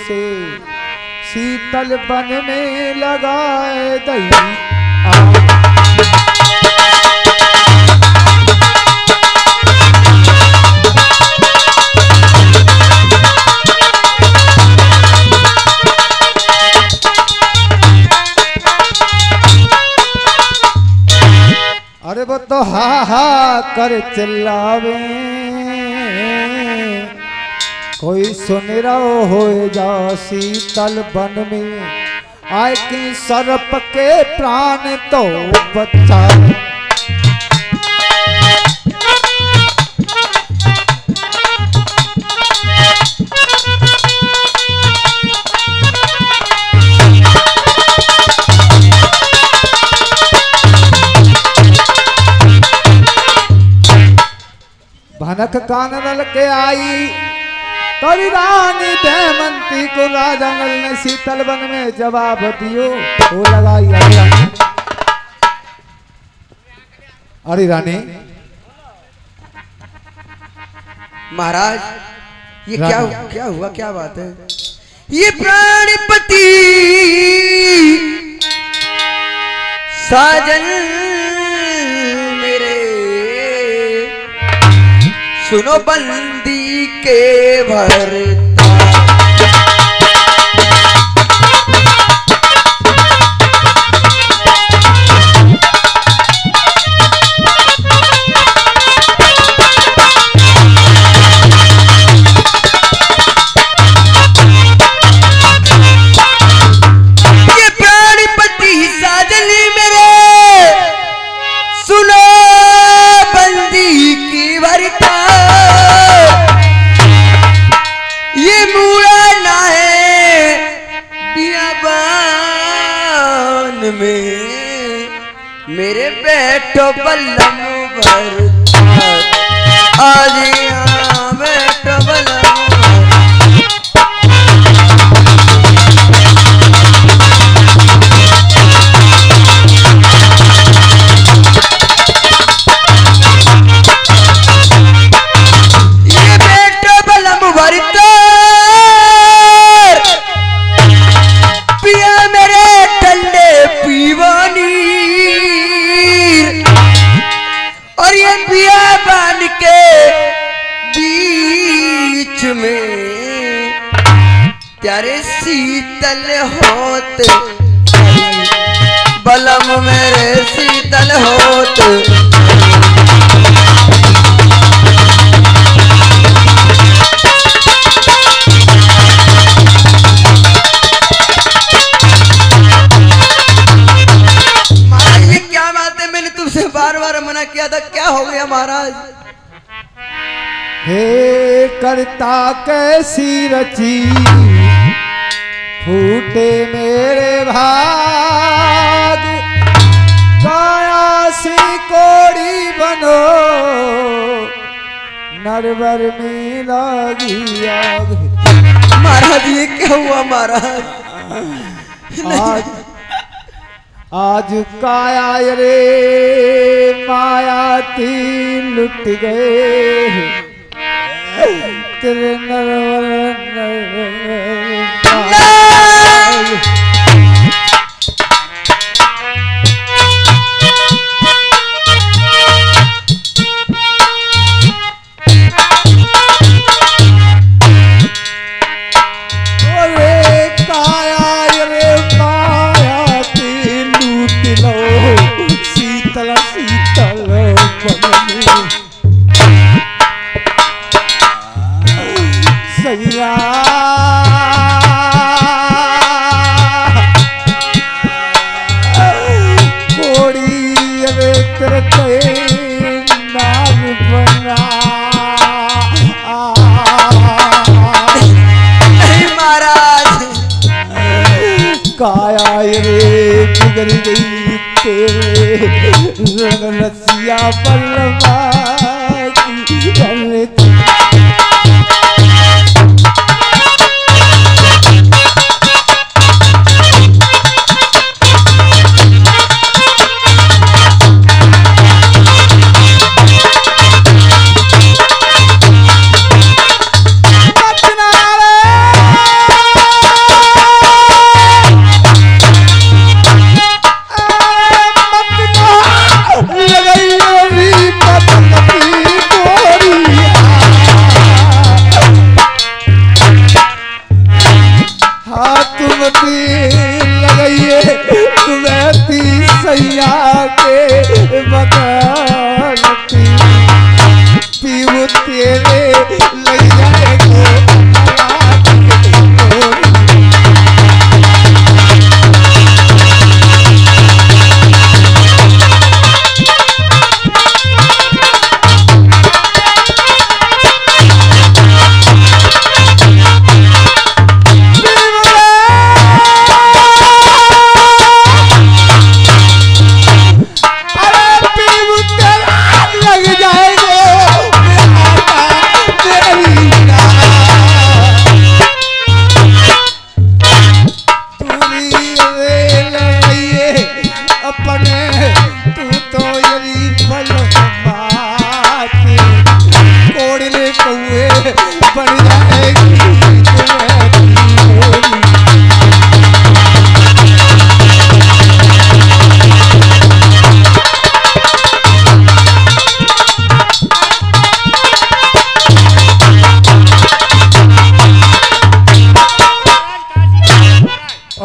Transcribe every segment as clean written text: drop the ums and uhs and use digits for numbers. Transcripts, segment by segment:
से शीतल बन में लगाए दई। अरे वो तो हा हा कर चिल्लावे, कोई सुन रहा हो जा शीतल बन में आए कि सर्प के प्राण तो बचा। भनक कानल के आई तोरी रानी दमयंती को राजा नल ने शीतल वन में जवाब दियो। वो लगाई अरे रानी। महाराज ये क्या हुआ, क्या बात है? ये प्राणपति साजन मेरे सुनो बंदी के भरता, ये प्राणपति साजन मेरे सुनो बंदी की भरता। ये मूड़ा ना है बियाबान में मेरे बैठो बल्लम भरता, आज यहाँ बैठो बल्लम। प्यारे शीतल होत बलम मेरे शीतल होत। महाराज ये क्या बात है? मैंने तुमसे बार बार मना किया था, क्या हो गया महाराज? हे करता कैसी रची फूटे मेरे भाग, काया सी कोड़ी बनो नरवर में लागी आग। महाराज ये क्या हुआ महाराज? आज काया रे माया ती लुट गए तेरे काया रे बिगड़ गई तेरे रसिया बल्लभा की गलती।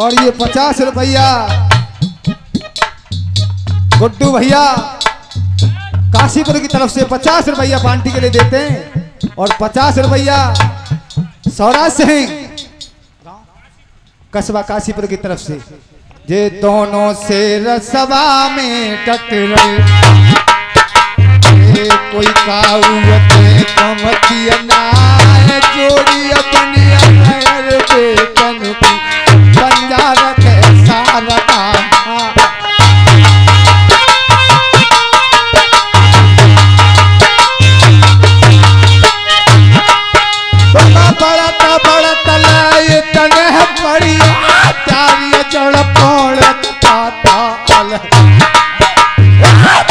और ये 50 रुपया गुड्डू भैया काशीपुर की तरफ से 50 रुपया पार्टी के लिए देते हैं और 50 रुपया सौराज सिंह कस्बा काशीपुर की तरफ से। ये दोनों से रसवा में टकराए कोई काउत कमतिया ना जोड़ी अपनी अहर पे तन की बंजारत सारा बढ़त लाए तने पड़ी चारिय जड़ पड़त पाताल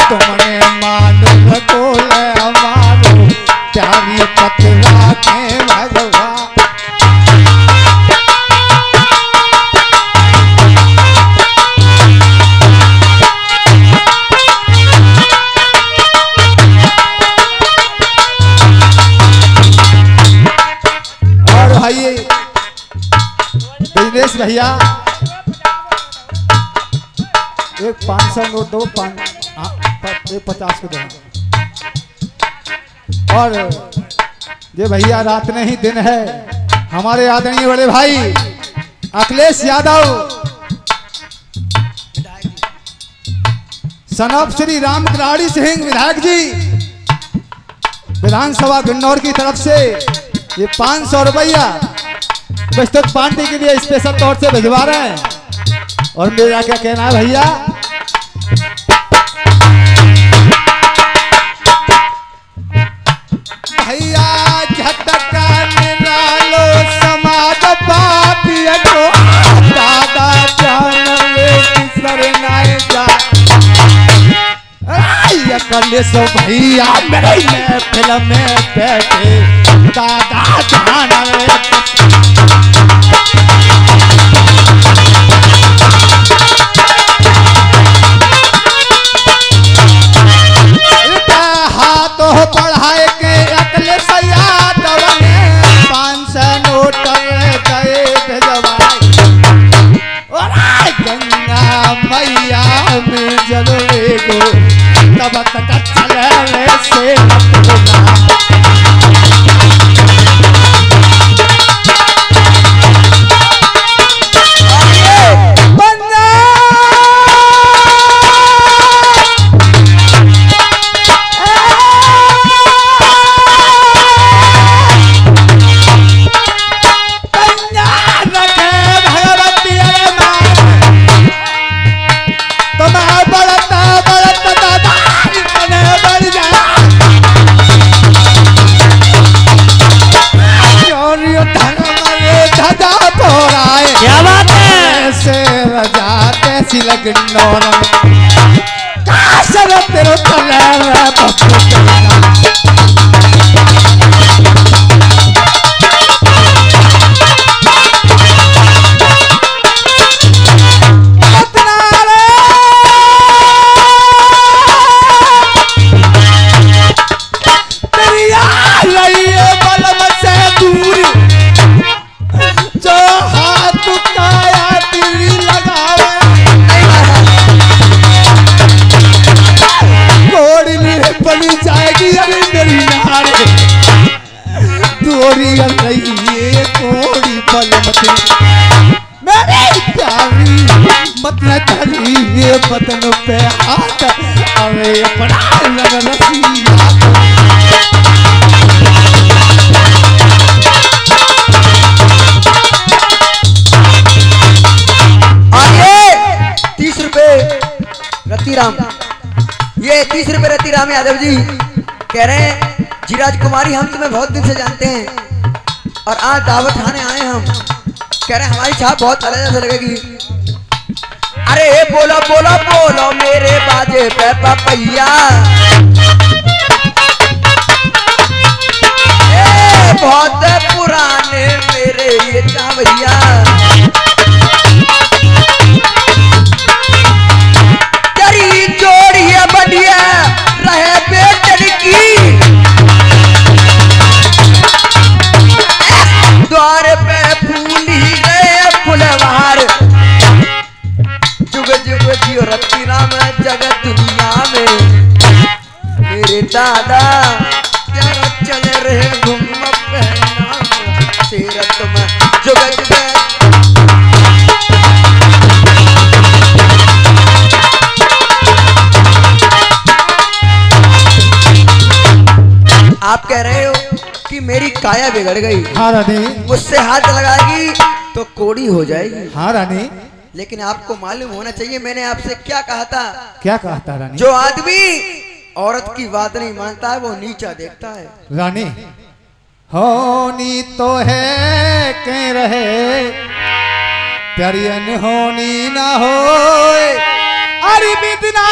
तुमने मानव को ले हमारो प्यारी पतरा के भगवा। और भाई बिजनेस भैया एक 500 नोट दो, एक 50 को दो। और ये भैया रात नहीं दिन है, हमारे आदरणीय बड़े भाई अखिलेश यादव सनब श्री राम कराड़ी सिंह विधायक जी विधानसभा गन्नौर की तरफ से ये 500 रुपया प्रस्तुत पार्टी के लिए स्पेशल तौर से भिजवा रहे हैं। और मेरा क्या कहना है भैया, भैया झटका निरालो समाज पापिया को दादा जानवे किसर नाय जा करले सो भैया मेरे महफिल में बैठे दादा जानवे हाथों पढ़ाए के अकले यादव ने 500 नोट गए भेजवाए और गंगा मैया में जलवे को तब तक चले से गन्नौर काशर तेरो तले बदन पे हाथ अरे अपना रसिया आगे 30 रुपए रतिराम, ये 30 रुपए रतिराम यादव जी कह रहे हैं जी राजकुमारी हम तुम्हें बहुत दिन से जानते हैं और आज दावत खाने आए हम, कह रहे हैं हमारी छाप बहुत अलग से लगेगी। अरे बोलो बोलो बोलो मेरे बाजे पे पपैया, बहुत पुराने मेरे ये चावैया, तेरी जोड़ी है बढ़िया रहे बेटन की, द्वार पे फूल ही गए फुलवार काया बिगड़ गई। हाँ रानी। मुझसे हाथ लगाएगी तो कोड़ी हो जाएगी। हाँ रानी। लेकिन आपको मालूम होना चाहिए मैंने आपसे क्या कहा था। क्या कहा था रानी? जो आदमी औरत की बात नहीं मानता है वो नीचा देखता है। रानी होनी तो है कह रहे प्यारियन होनी ना हो, अरे बिदना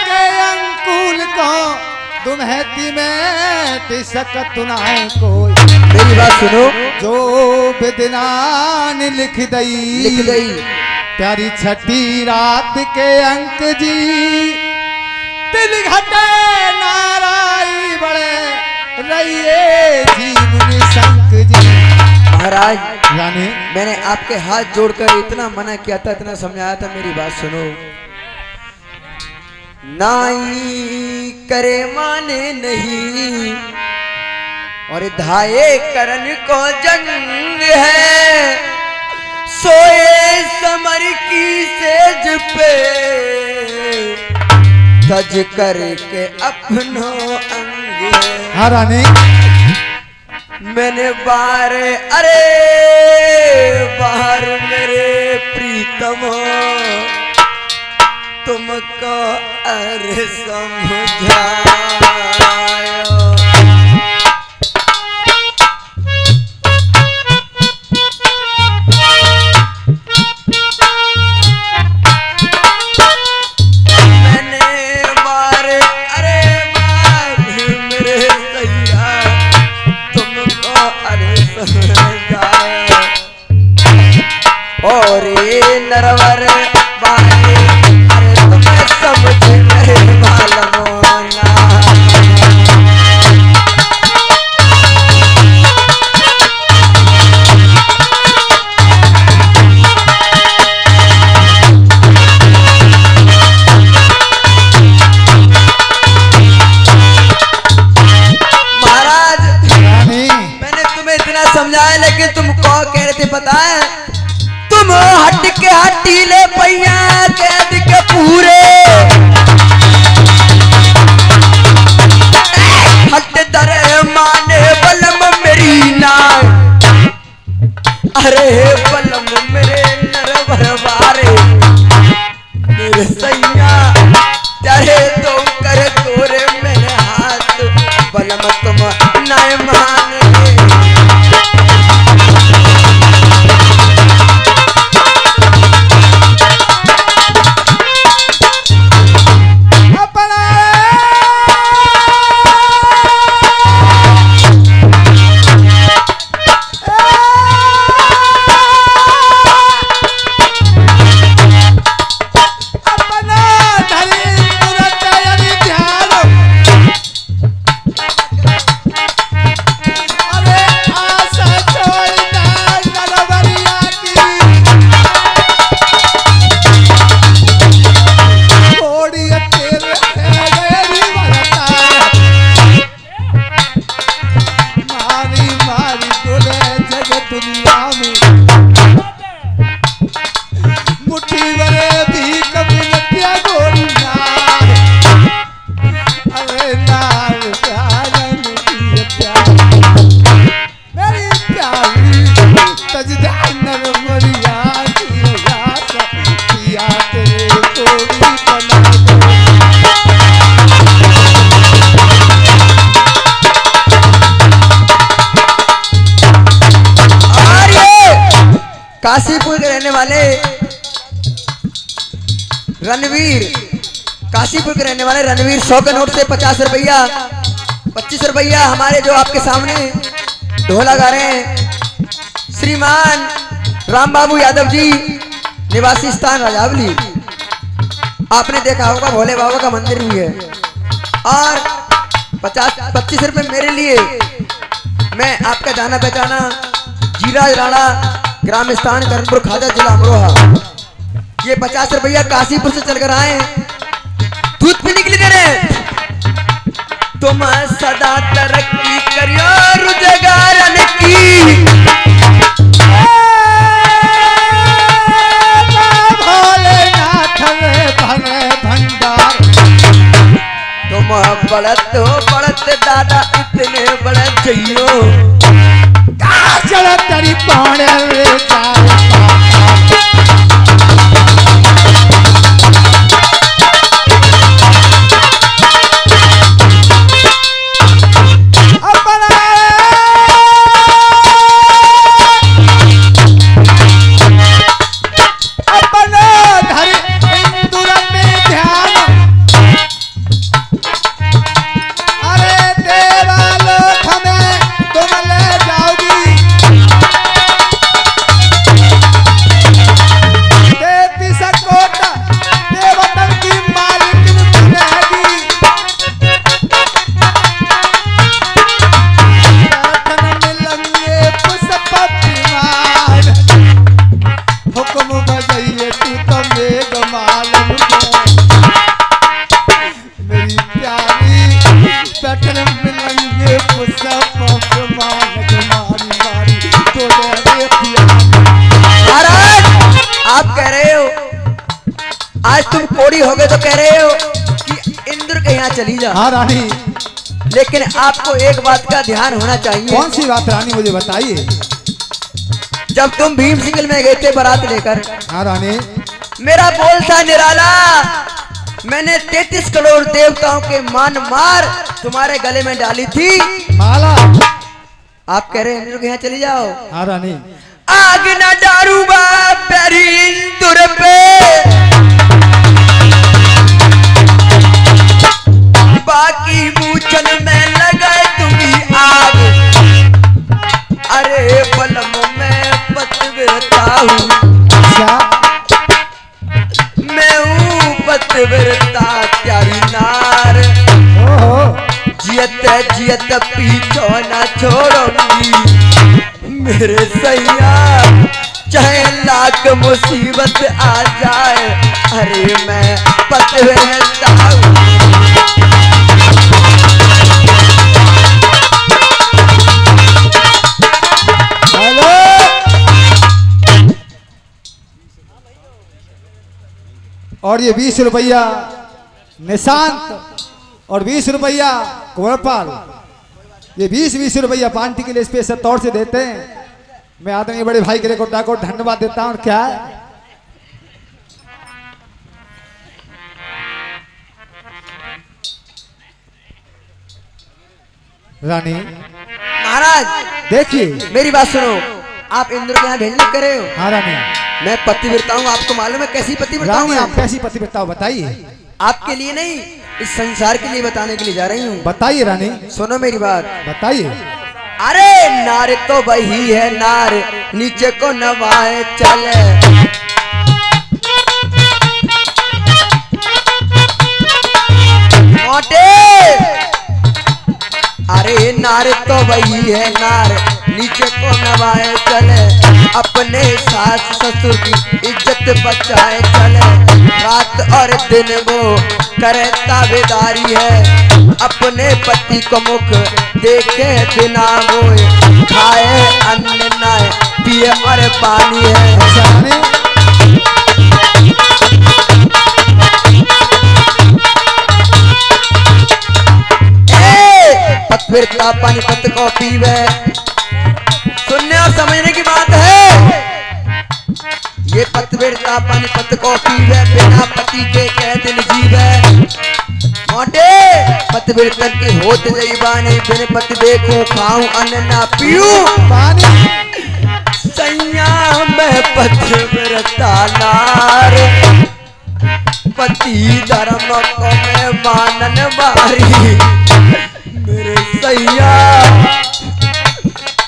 के अंकुल को तुम्हें में टिसकत ना कोई। मेरी बात सुनो। जो बिदना ने लिख दई प्यारी छठी रात के अंक जी, दिल घटे नाराई बड़े रहिए जीवन संक जी। महाराज रानी मैंने आपके हाथ जोड़कर इतना मना किया था, इतना समझाया था, मेरी बात सुनो। नाई करे माने नहीं और धाये करन को जंग है, सोए समर की सेज पे तज करके अपनो अंग है। हाँ रानी। मैंने बार अरे बाहर मेरे प्रीतम तुमको अरे समझायो। और ये नरवर बारे अरे तुम्हें समझ नहीं मालूम ना। महाराज मैंने तुम्हें इतना समझाया लेकिन तुम कौन कह रहे थे पता है? तुम हट के हटीले पैया कैद के पूरे हट दरे माने बलम मेरी नाय, अरे बलम मेरे नरवर बारे मेरे सैया चाहे तो कर तोरे मेरे हाथ बलम तुम नाय माने। काशीपुर के रहने वाले रणवीर, काशीपुर के रहने वाले रणवीर 100 के नोट से 50 रुपया 25 रुपया हमारे जो आपके सामने ढोला गा रहे हैं श्रीमान राम बाबू यादव जी, निवासी स्थान राजावली। आपने देखा होगा भोले बाबा का मंदिर भी है। और 25 रुपये मेरे लिए, मैं आपका जाना पहचाना जीराज राणा, ग्राम स्थान करणपुर खादा, जिला अमरोहा। ये 50 रुपया काशीपुर से चलकर आए, दूध पीने के लिए दे रहे। तुम सदा तरक्की करियो रोजगारन की, भोलेनाथ भरे भंडार। तुम बढ़त हो बढ़त दादा इतने बड़ा चाहिए आज तुम कोड़ी हो गए तो कह रहे हो कि इंद्र के यहाँ चली जा। हाँ रानी। लेकिन आपको एक बात का ध्यान होना चाहिए। कौन सी बात रानी, मुझे बताइए। जब तुम भीम सिंगल में गए थे बारात लेकर, हाँ रानी। मेरा बोल था निराला, मैंने 33 करोड़ देवताओं के मान मार तुम्हारे गले में डाली थी माला। आप कह रहे हैं इंद्र के यहाँ चली जाओ। हाँ रानी। आग न डारूंगा पैरी इंद्र पे, बाकी मूचन में लगे तुम्ही आग। अरे बलम में पतिव्रता हूँ, अच्छा। मैं हूँ पतिव्रता प्यारी नार। ओहो। जियत जियत पीछो न छोड़ूंगी मेरे सैया, चाहे लाख मुसीबत आ जाए। अरे मैं पतिव्रता हूँ। हेलो। और ये 20 रुपया निशांत और 20 रुपया कुंवरपाल, ये 20 रुपया पार्टी के लिए स्पेशल तौर से देते हैं। मैं आदरणीय बड़े भाई के लिए कोटा को धन्यवाद देता हूँ। और क्या है रानी। महाराज देखिए मेरी बात सुनो, आप इंद्र के यहाँ भेजने कर रहे हो। हाँ रानी। मैं पतिव्रता हूँ, आपको मालूम है कैसी पतिव्रता हूँ रानी मैं? आप कैसी पतिव्रता हो बताइए। आपके लिए नहीं, इस संसार के लिए बताने के लिए जा रही हूँ। बताइए रानी, सुनो मेरी बात। बताइए। अरे नार तो वही है नार, नीचे को नवाए चले। मोटे अरे नार तो वही है नार, नीचे को नवाए चले। अपने सास ससुर की इज्जत बचाए चले। रात और दिन वो करे ताबेदारी है, अपने पति को मुख देखे बिना वो खाए अन्न न पिए और पानी है। अच्छा रानी। पतिव्रता पानीपत को पीवे, सुनने और समझने की बात है। ये पतिव्रता पानीपत को पीवे, बिना पति के कह दिन जीवे। मोटे पतिव्रता की होत जईबानी, बिन पति देखूं खाऊं अन्न ना पीऊं पानी। सैया मैं पतिव्रता नार, पति धर्म को मैं मानन मारी। मेरे सैया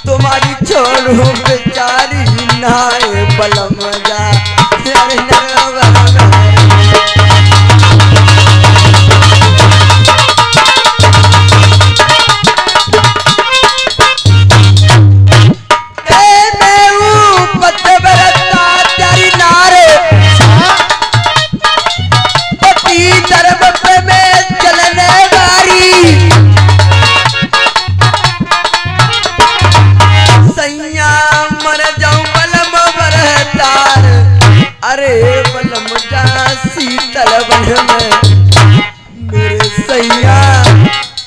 तुम्हारी छोड़ू बेचारी नाए बलम जा। अरे बलम जा शीतल बन में मेरे सैया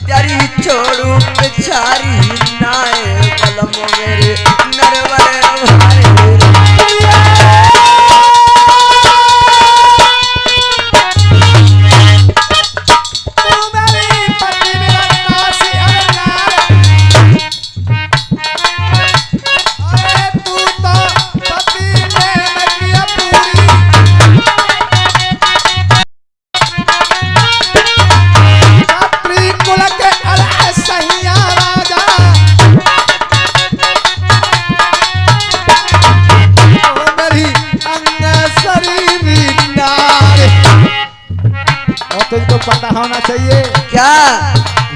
तेरी छोड़ू पिछारी नाए बलम मेरे नरवर भाई। तुझको पता होना चाहिए क्या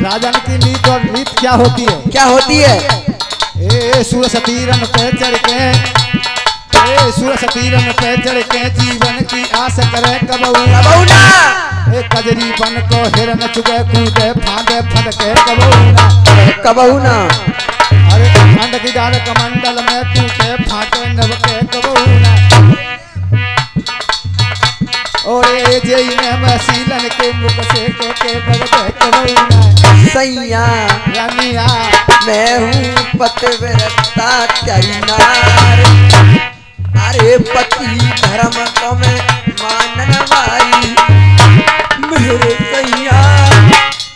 राजन की नीत और रीत क्या होती है। क्या होती है? ए सुर सतीरन पे चढ़ के, ए सुर सतीरन पे चढ़ के जीवन की आस करे कबूना। ए कजरी बन को हिरन चुके कूदे फांदे फटके कबूना। कबूना अरे खंड की डाल कमंडल में टूटे फाटे नभ के कबूना। और मुख से के पर देख सैया रानिया मैं हूँ पतिव्रता तेरी नार, अरे पति धर्म को मैं मानन वाली, मेरे सैया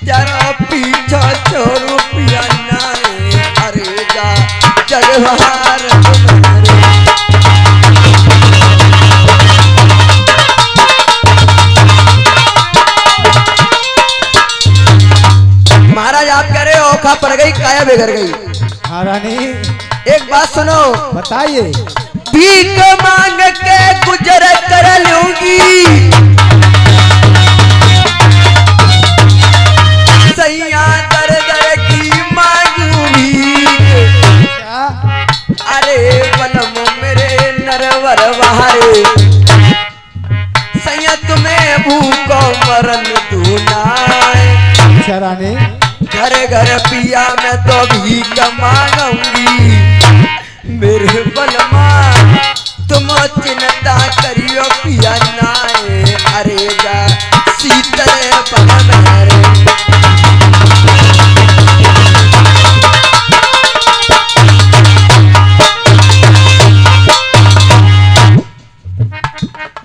तेरा पीछा छोड़ो पिया नारे, अरे जा जगहार महाराज आप कह रहे हो औखा पड़ गई काया बिगड़ गई। हाँ रानी एक बात सुनो, बताइए। भीख मांग के गुजर कर लूंगी, सैया दर दर की मांगूंगी, क्या अरे बलम मेरे नरवर बहारे, सैया तुम्हें भूखो मरन दूना, अच्छा रानी घर घर पिया मैं तो भीख मांगूंगी, मेरे बलमा तुम चिंता करियो पिया नाए, अरे जा शीतल बन रे।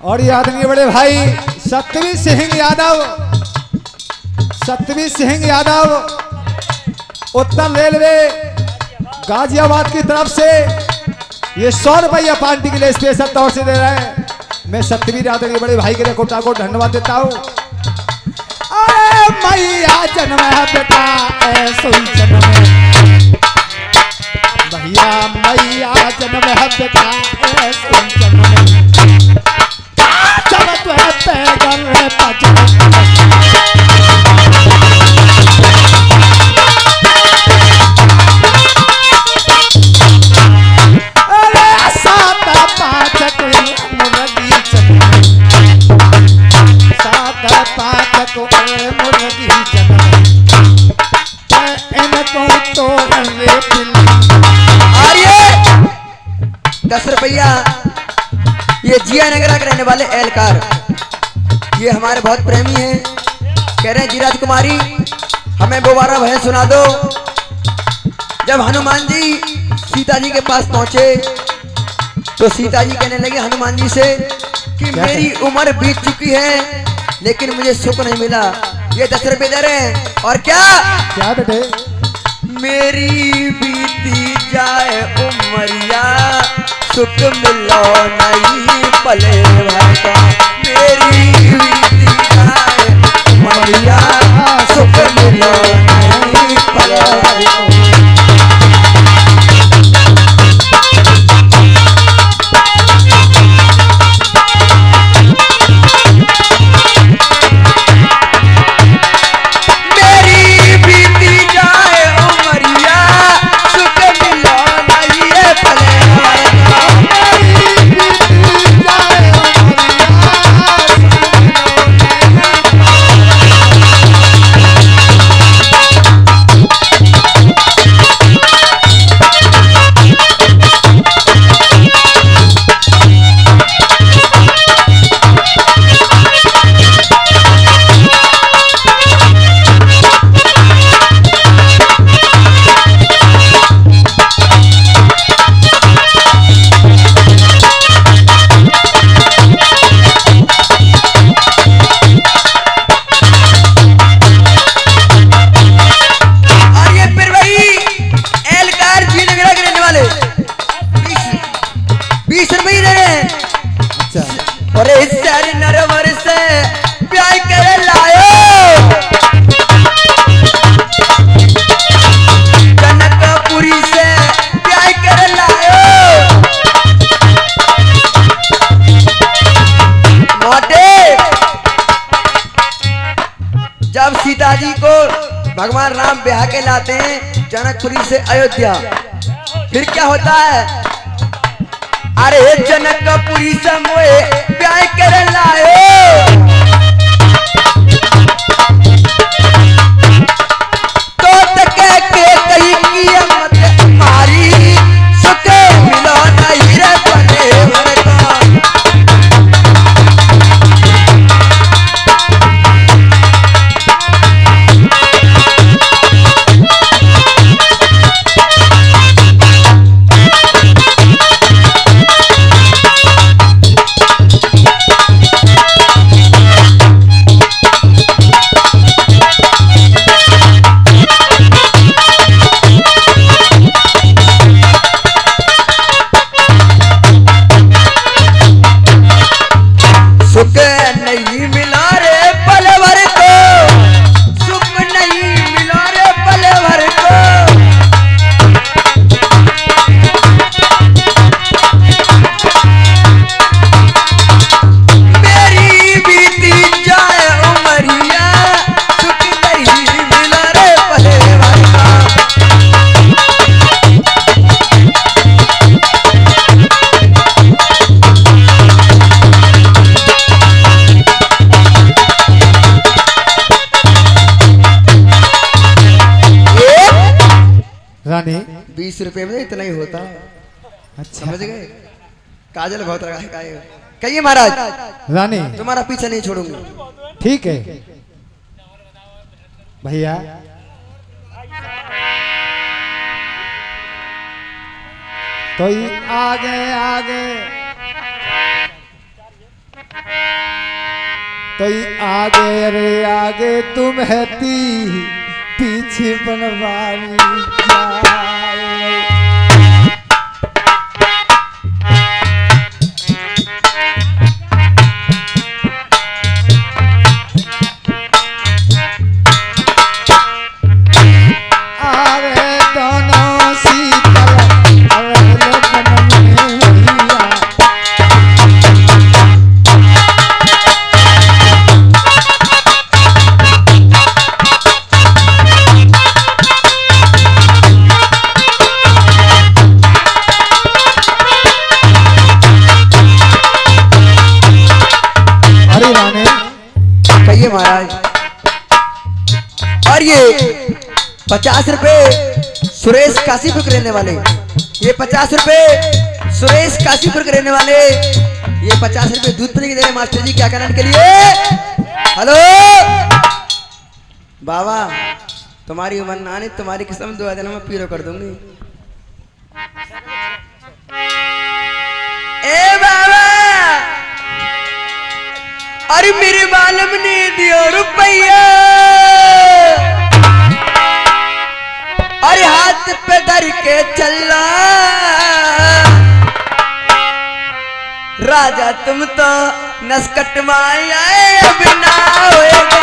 और ये आदमी बड़े भाई सतवी सिंह यादव, सतवी सिंह यादव उत्तर रेलवे गाजियाबाद की तरफ से ये 100 रुपया पार्टी के लिए स्पेशल तौर से दे रहे हैं। मैं सत्यवीर यादव बड़े भाई के लिए कोटा को धन्यवाद देता हूँ। अरे मैया जन्म है बेटा ऐसो ही जन्म है, भैया मैया जन्म है बेटा ऐसो ही जन्म है, चल तो है पैदल है रुपया। ये जिया नगरा के रहने वाले एलकार, ये हमारे बहुत प्रेमी हैं। कह रहे हैं जीराज कुमारी हमें दोबारा भजन सुना दो। जब हनुमान जी सीता जी के पास पहुंचे तो सीता जी कहने लगे हनुमान जी से कि मेरी उम्र बीत चुकी है लेकिन मुझे सुख नहीं मिला। ये 10 रुपए दे रहे हैं। और क्या क्या बेटे? मेरी बीती जाए उमरिया सुख मिलो नहीं पले भरता। मेरी बीती जाए उमरिया सुख मिलो नहीं पले भरता। जब सीता जी को भगवान राम ब्याह के लाते हैं जनकपुरी से अयोध्या, फिर क्या होता है? अरे जनकपुरी से मोए ब्याह कर लाए तो तके के कहीं की मत मारी सुख मिलो नहीं रे बने भरता। रुपए में इतना ही होता। अच्छा समझ गए? काजल बहुत लगा है कहिए महाराज। रानी तुम्हारा पीछा नहीं छोड़ूंगी। ठीक है भैया। तो ये आगे आगे तो ये आगे रे आगे तुम है पीछे बनवारी जाए। महाराज। और ये 50 रुपए सुरेश काशीपुर के रहने वाले, ये 50 रुपए सुरेश काशीपुर के रहने वाले, ये 50 रुपए दूध पीने के दे रहे मास्टर जी क्या कारण के लिए। हेलो बाबा, तुम्हारी उम्र नानी, तुम्हारी किस्म 2 दिन में पीरो कर दूंगी। ए बाबा, अरे मेरे बालम ने दियो रुपया, अरे हाथ पे धर के चला राजा, तुम तो नसकट माया अब ना होएगा।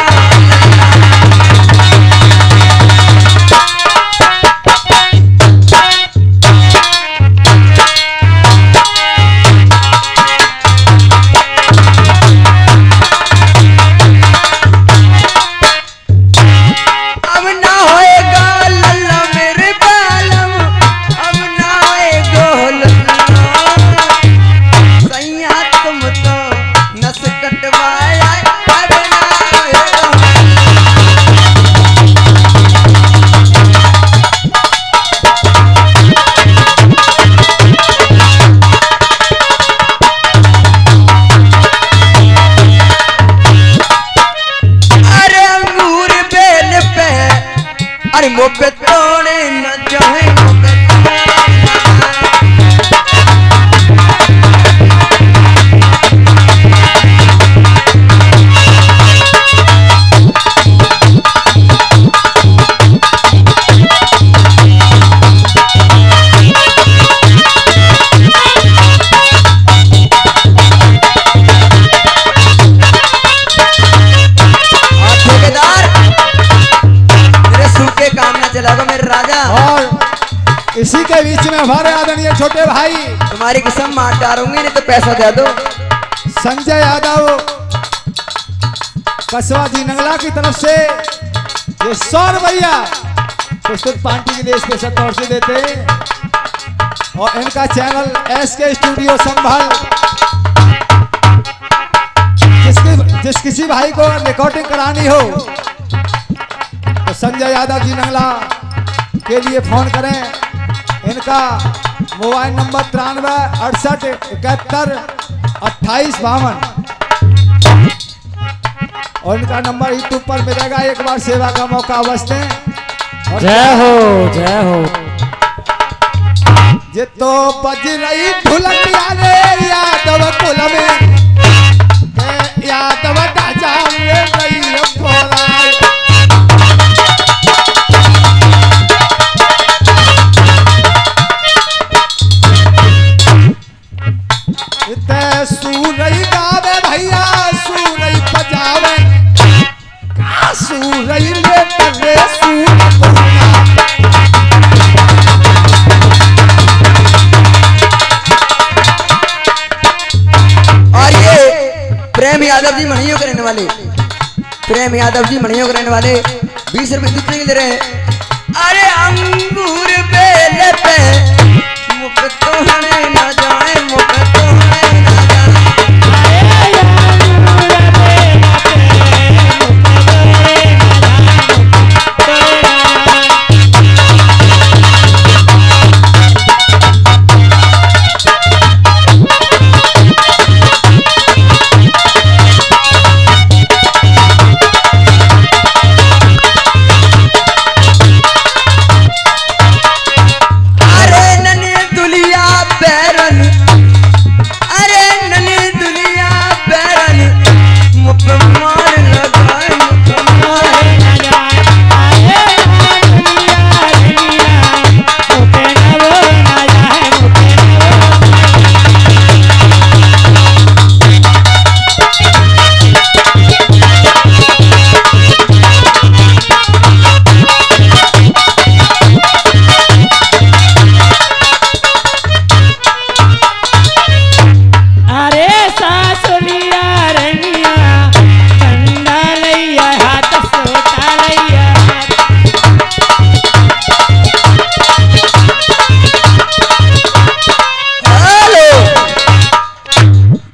मोपे तोड़े न जाए इसी के बीच में हमारे आदरणीय छोटे भाई, तुम्हारी कसम मार डालूंगी नहीं तो पैसा दे दो। संजय यादव कसवा जी नंगला की तरफ से ये 100 रुपया प्रस्तुत पार्टी के लिए स्पेशल तौर से देते हैं। और इनका चैनल SK स्टूडियो संभल, जिस किसी भाई को रिकॉर्डिंग करानी हो तो संजय यादव जी नंगला के लिए फोन करें। इनका मोबाइल नंबर 93 68 71 28 52 और इनका नंबर यूट्यूब पर मिलेगा। एक बार सेवा का मौका अवश्य दें। जय हो जय हो। जे तो बज रही ढोलकिया रे यादव कुल में, यादव राजा रही भोला। सूरई गावे भैया, सूरई बजावे, सूरई ले करे और ये प्रेम यादव जी मणियों के रहने वाले, प्रेम यादव जी मणियों के रहने वाले 20 रुपए कितने दे रहे हैं। अरे अंगूर बेले पे मुख तो हने ना जाए, मुख तो हने ना जाए।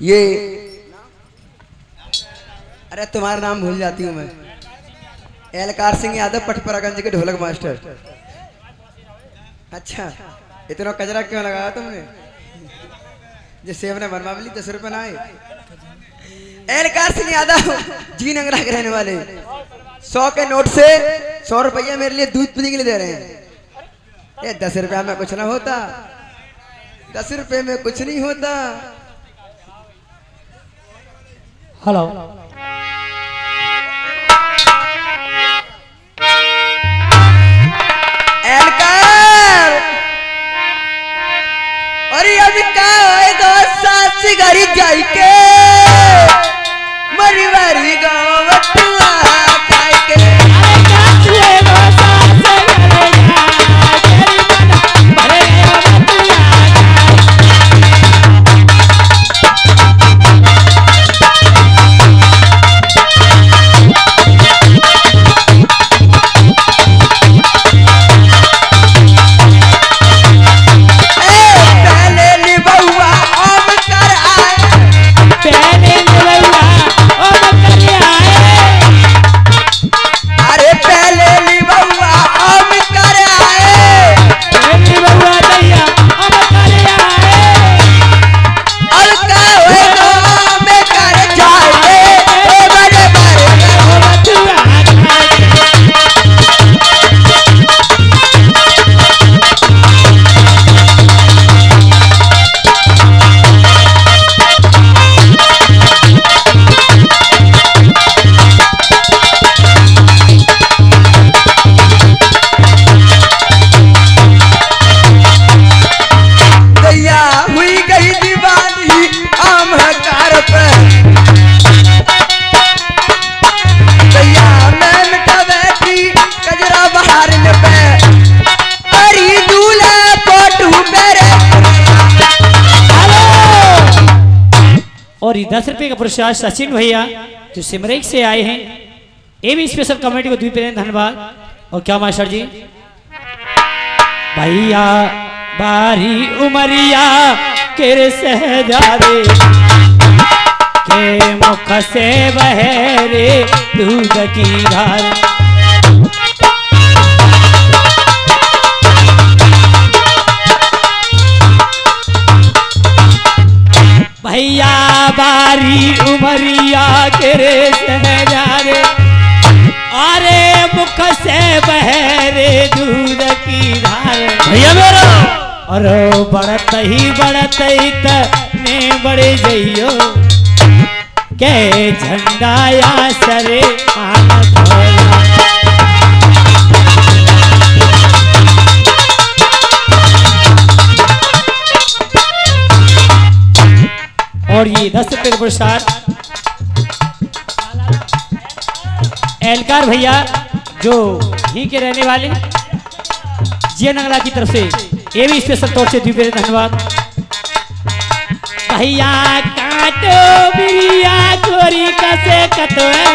ये अरे तुम्हारा नाम भूल जाती हूँ मैं। एलकार सिंह यादव पटपरागंज के ढोलक मास्टर। अच्छा इतना कचरा क्यों लगाया तुमने? जो सेब ने बनवा ली 10 रुपये ना आए। एलकार सिंह यादव जी नगरा के रहने वाले 100 के नोट से 100 रुपया मेरे लिए दूध पीने के लिए दे रहे हैं। ये 10 रुपया में कुछ ना होता, 10 रुपये में कुछ नहीं होता। हेलो एलकार अरे अभी का होए दो सासी घरी जाई के मरी वारी गाँव बटुआ खाई के। और ये 10 रुपये का पुरस्कार सचिन भैया जो सिमरेक से आए हैं, ये भी स्पेशल कमेटी को द्वीप धन्यवाद। और क्या मास्टर जी भैया बारी उमरिया के सहजादे के मुख से बहरे दूध की धार। भैया बारी उमरिया के सहजादे अरे मुख से बहरे दूध की धार। भैया मेरा और बढ़त ही तने बड़े जइयो के झंडा या सरे और ये 10 रुपये का पुरस्कार एलकार भैया जो ही के रहने वाले जे नंगला की तरफ से ये भी स्पेशल तौर से द्वीप धन्यवाद। भैया काटो बिरिया गोरी कसे कतवे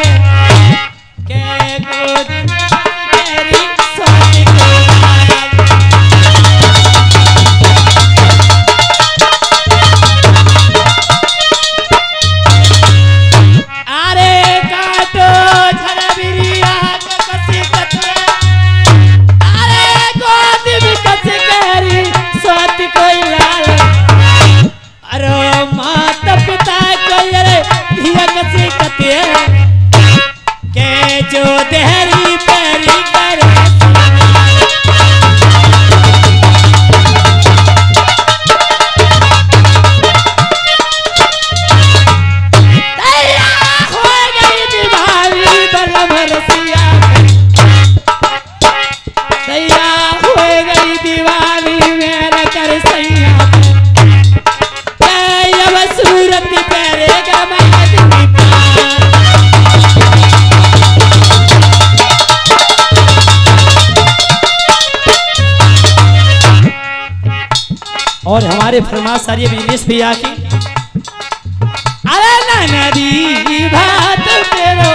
के गोद तेरी सोने को जो देहरी पैरी करे हो गई दिवाली बलम रसिया दैया हो गई दिवाली मेरा कर सैया सूरत करेगा और हमारे फरमाश सारी बिजनेस भी आके अरे ना नदी भात तेरो